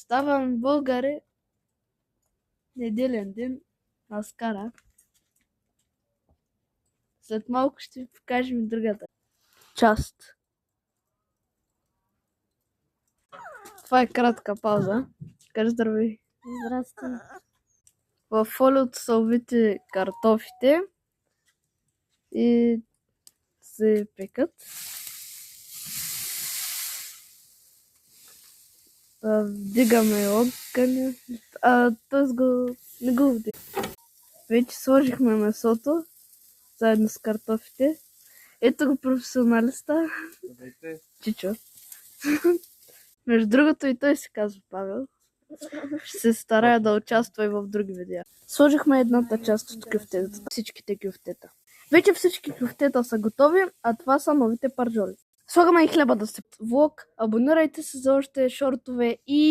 Ставам българи. Неделен ден. Аскара. След малко ще ви покажем и другата част. Това е кратка пауза. Кажи здравей. Здрасти. В фолиото са увити картофите и се пекат. Вдигаме огъня. Т.е. не го вдигаме. Вече сложихме месото заедно с картофите. Ето го професионалиста. Чичо. Между другото и той се казва Павел. Ще се старая да участва и в други видеа. Сложихме едната част от кюфтетата. Всичките кюфтета. Вече всички кюфтета са готови, а това са новите паржоли. Слагаме и хляба да се влог. Абонирайте се за още шортове и